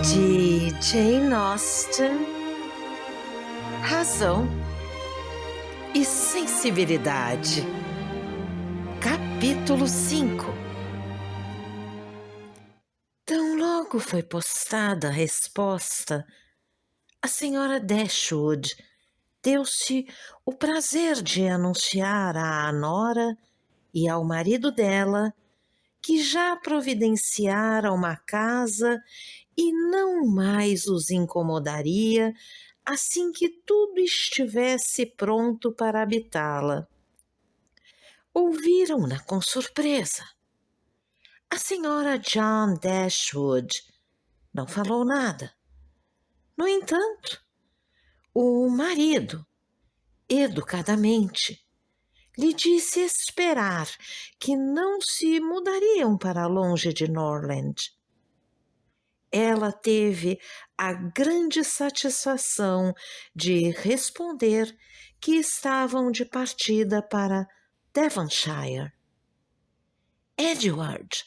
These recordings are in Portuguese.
de Jane Austen, Razão e Sensibilidade. Capítulo 5. Tão logo foi postada a resposta, a senhora Dashwood deu-se o prazer de anunciar à nora e ao marido dela que já providenciara uma casa e não mais os incomodaria assim que tudo estivesse pronto para habitá-la. Ouviram-na com surpresa. A senhora John Dashwood não falou nada. No entanto, o marido, educadamente, lhe disse esperar que não se mudariam para longe de Norland. Ela teve a grande satisfação de responder que estavam de partida para Devonshire. Edward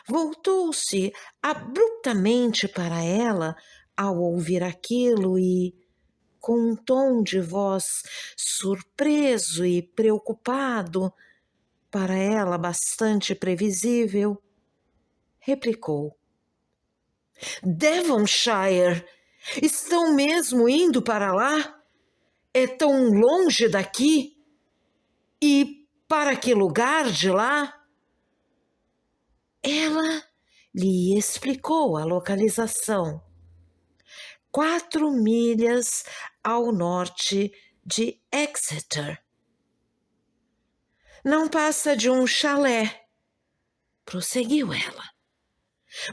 voltou-se abruptamente para ela ao ouvir aquilo e, com um tom de voz surpreso e preocupado, para ela bastante previsível, replicou: Devonshire? Estão mesmo indo para lá? É tão longe daqui? E para que lugar de lá? Ela lhe explicou a localização. 4 milhas ao norte de Exeter. Não passa de um chalé, prosseguiu ela.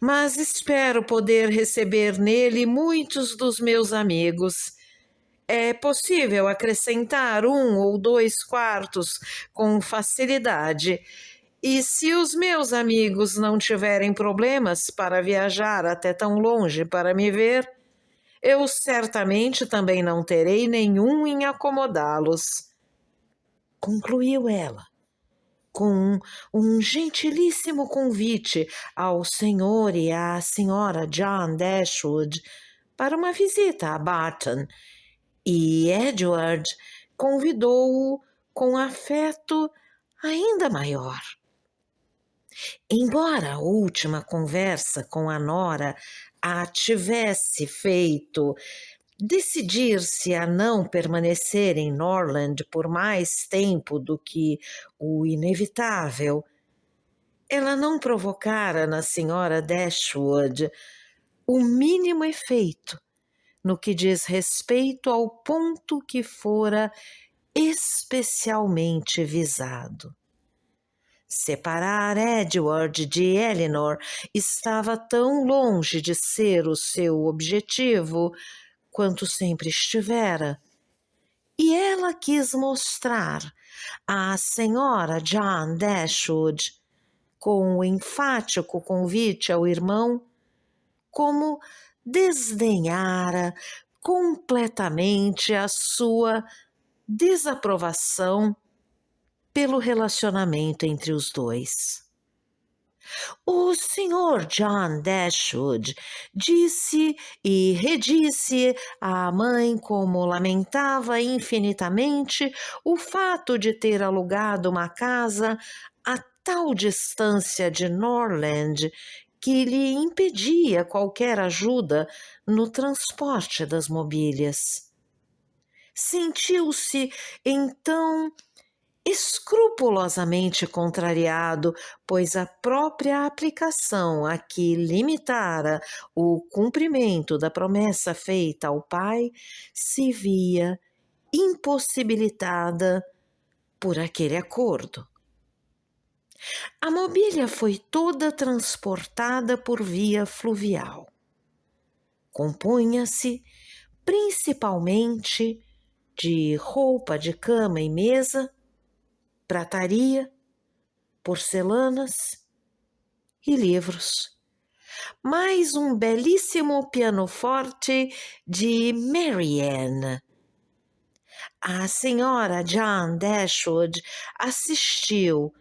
Mas espero poder receber nele muitos dos meus amigos. É possível acrescentar 1 ou 2 quartos com facilidade. E se os meus amigos não tiverem problemas para viajar até tão longe para me ver, eu certamente também não terei nenhum em acomodá-los. Concluiu ela, com um gentilíssimo convite ao senhor e à senhora John Dashwood para uma visita a Barton, e Edward convidou-o com afeto ainda maior. Embora a última conversa com a nora a tivesse feito decidir-se a não permanecer em Norland por mais tempo do que o inevitável, ela não provocara na senhora Dashwood o mínimo efeito no que diz respeito ao ponto que fora especialmente visado. Separar Edward de Elinor estava tão longe de ser o seu objetivo quanto sempre estivera, e ela quis mostrar à senhora John Dashwood, com o enfático convite ao irmão, como desdenhara completamente a sua desaprovação pelo relacionamento entre os dois. O Sr. John Dashwood disse e redisse à mãe como lamentava infinitamente o fato de ter alugado uma casa a tal distância de Norland que lhe impedia qualquer ajuda no transporte das mobílias. Sentiu-se, então, escrupulosamente contrariado, pois a própria aplicação a que limitara o cumprimento da promessa feita ao pai se via impossibilitada por aquele acordo. A mobília foi toda transportada por via fluvial. Compunha-se principalmente de roupa de cama e mesa, prataria, porcelanas e livros, mais um belíssimo pianoforte de Marianne. A senhora John Dashwood assistiu,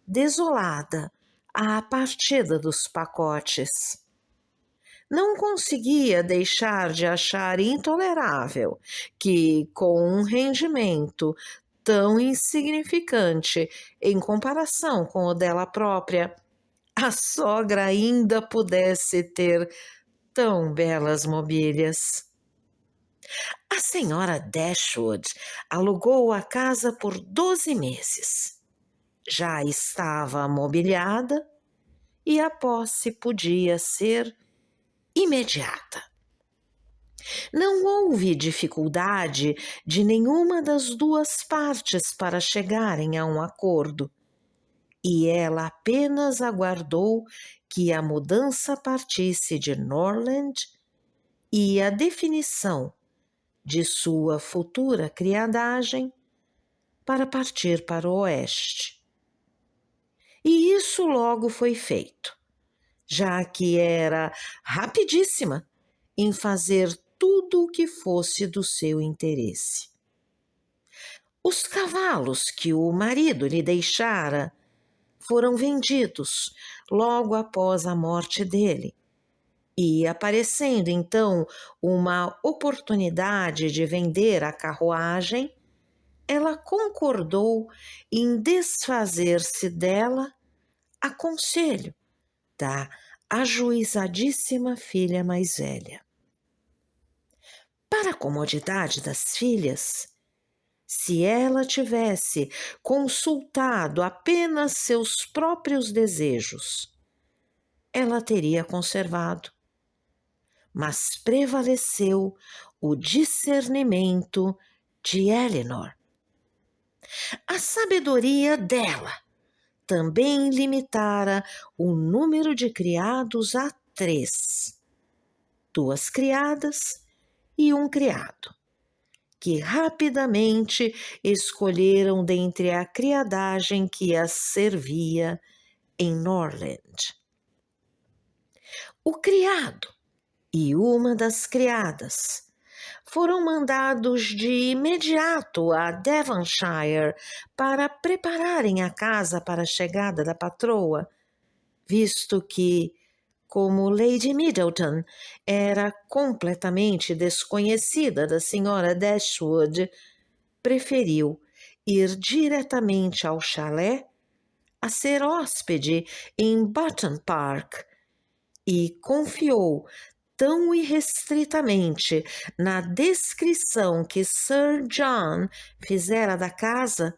desolada, à partida dos pacotes. não conseguia deixar de achar intolerável que, com um rendimento tão insignificante em comparação com o dela própria, a sogra ainda pudesse ter tão belas mobílias. A senhora Dashwood alugou a casa por 12 meses. Já estava mobiliada e a posse podia ser imediata. Não houve dificuldade de nenhuma das duas partes para chegarem a um acordo, e ela apenas aguardou que a mudança partisse de Norland e a definição de sua futura criadagem para partir para o oeste. E isso logo foi feito, já que era rapidíssima em fazer tudo o que fosse do seu interesse. Os cavalos que o marido lhe deixara foram vendidos logo após a morte dele, e aparecendo então uma oportunidade de vender a carruagem, ela concordou em desfazer-se dela a conselho da ajuizadíssima filha mais velha. Para a comodidade das filhas, se ela tivesse consultado apenas seus próprios desejos, ela teria conservado, mas prevaleceu o discernimento de Elinor. A sabedoria dela também limitara o número de criados a 3, 2 criadas e um criado, que rapidamente escolheram dentre a criadagem que as servia em Norland. O criado e uma das criadas foram mandados de imediato a Devonshire para prepararem a casa para a chegada da patroa, visto que, como Lady Middleton era completamente desconhecida da senhora Dashwood, preferiu ir diretamente ao chalé a ser hóspede em Button Park e confiou tão irrestritamente na descrição que Sir John fizera da casa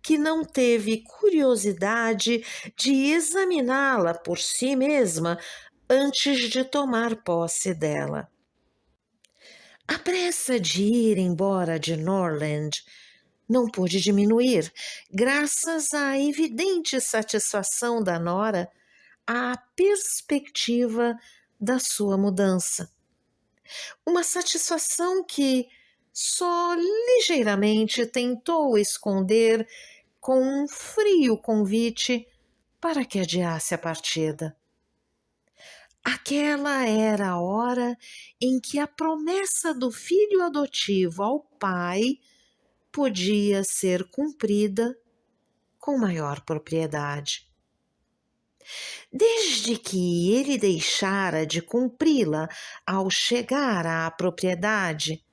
que não teve curiosidade de examiná-la por si mesma antes de tomar posse dela. A pressa de ir embora de Norland não pôde diminuir, graças à evidente satisfação da nora à perspectiva da sua mudança. Uma satisfação que só ligeiramente tentou esconder com um frio convite para que adiasse a partida. Aquela era a hora em que a promessa do filho adotivo ao pai podia ser cumprida com maior propriedade. Desde que ele deixara de cumpri-la ao chegar à propriedade,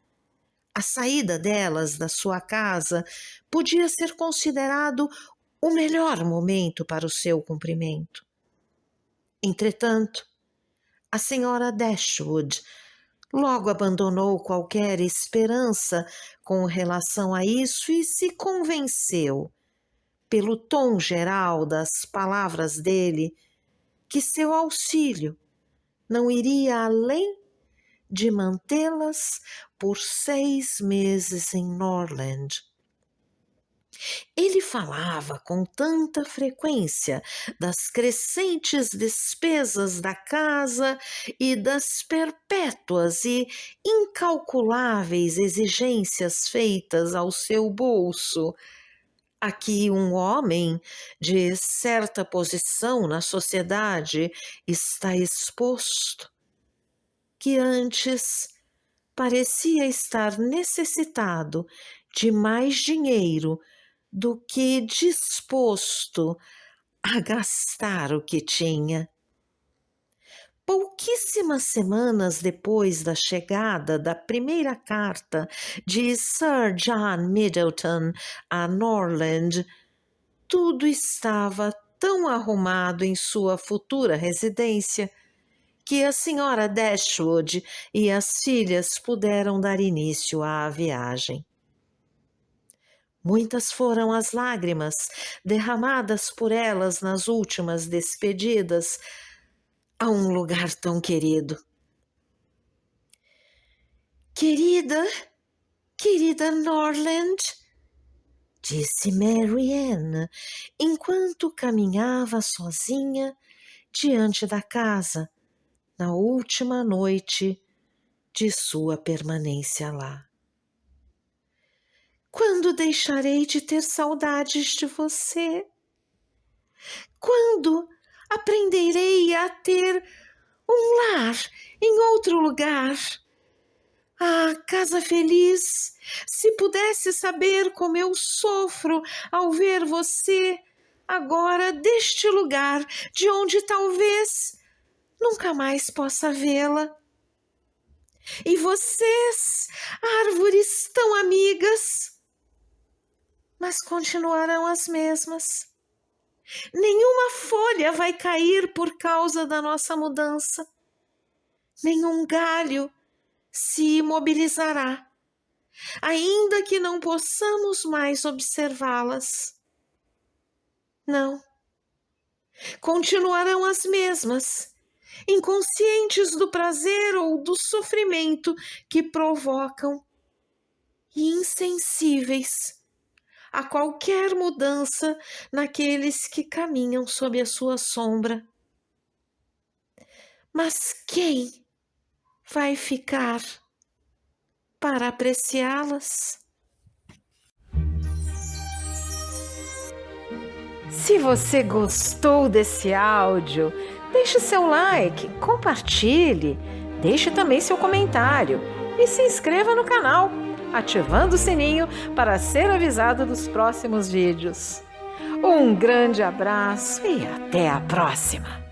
a saída delas da sua casa podia ser considerado o melhor momento para o seu cumprimento. Entretanto, a senhora Dashwood logo abandonou qualquer esperança com relação a isso e se convenceu, pelo tom geral das palavras dele, que seu auxílio não iria além de mantê-las por 6 meses em Norland. Ele falava com tanta frequência das crescentes despesas da casa e das perpétuas e incalculáveis exigências feitas ao seu bolso, a que um homem de certa posição na sociedade está exposto, que antes parecia estar necessitado de mais dinheiro do que disposto a gastar o que tinha. Pouquíssimas semanas depois da chegada da primeira carta de Sir John Middleton a Norland, tudo estava tão arrumado em sua futura residência que a senhora Dashwood e as filhas puderam dar início à viagem. Muitas foram as lágrimas derramadas por elas nas últimas despedidas a um lugar tão querido. Querida Norland, disse Mary Ann, enquanto caminhava sozinha diante da casa na última noite de sua permanência lá. Quando deixarei de ter saudades de você? Quando aprenderei a ter um lar em outro lugar? Ah, casa feliz, se pudesse saber como eu sofro ao ver você agora deste lugar de onde talvez nunca mais possa vê-la. E vocês, árvores tão amigas, mas continuarão as mesmas. Nenhuma folha vai cair por causa da nossa mudança. Nenhum galho se imobilizará, ainda que não possamos mais observá-las. Não. Continuarão as mesmas, inconscientes do prazer ou do sofrimento que provocam e insensíveis a qualquer mudança naqueles que caminham sob a sua sombra. Mas quem vai ficar para apreciá-las? Se você gostou desse áudio, deixe seu like, compartilhe, deixe também seu comentário e se inscreva no canal, ativando o sininho para ser avisado dos próximos vídeos. Um grande abraço e até a próxima!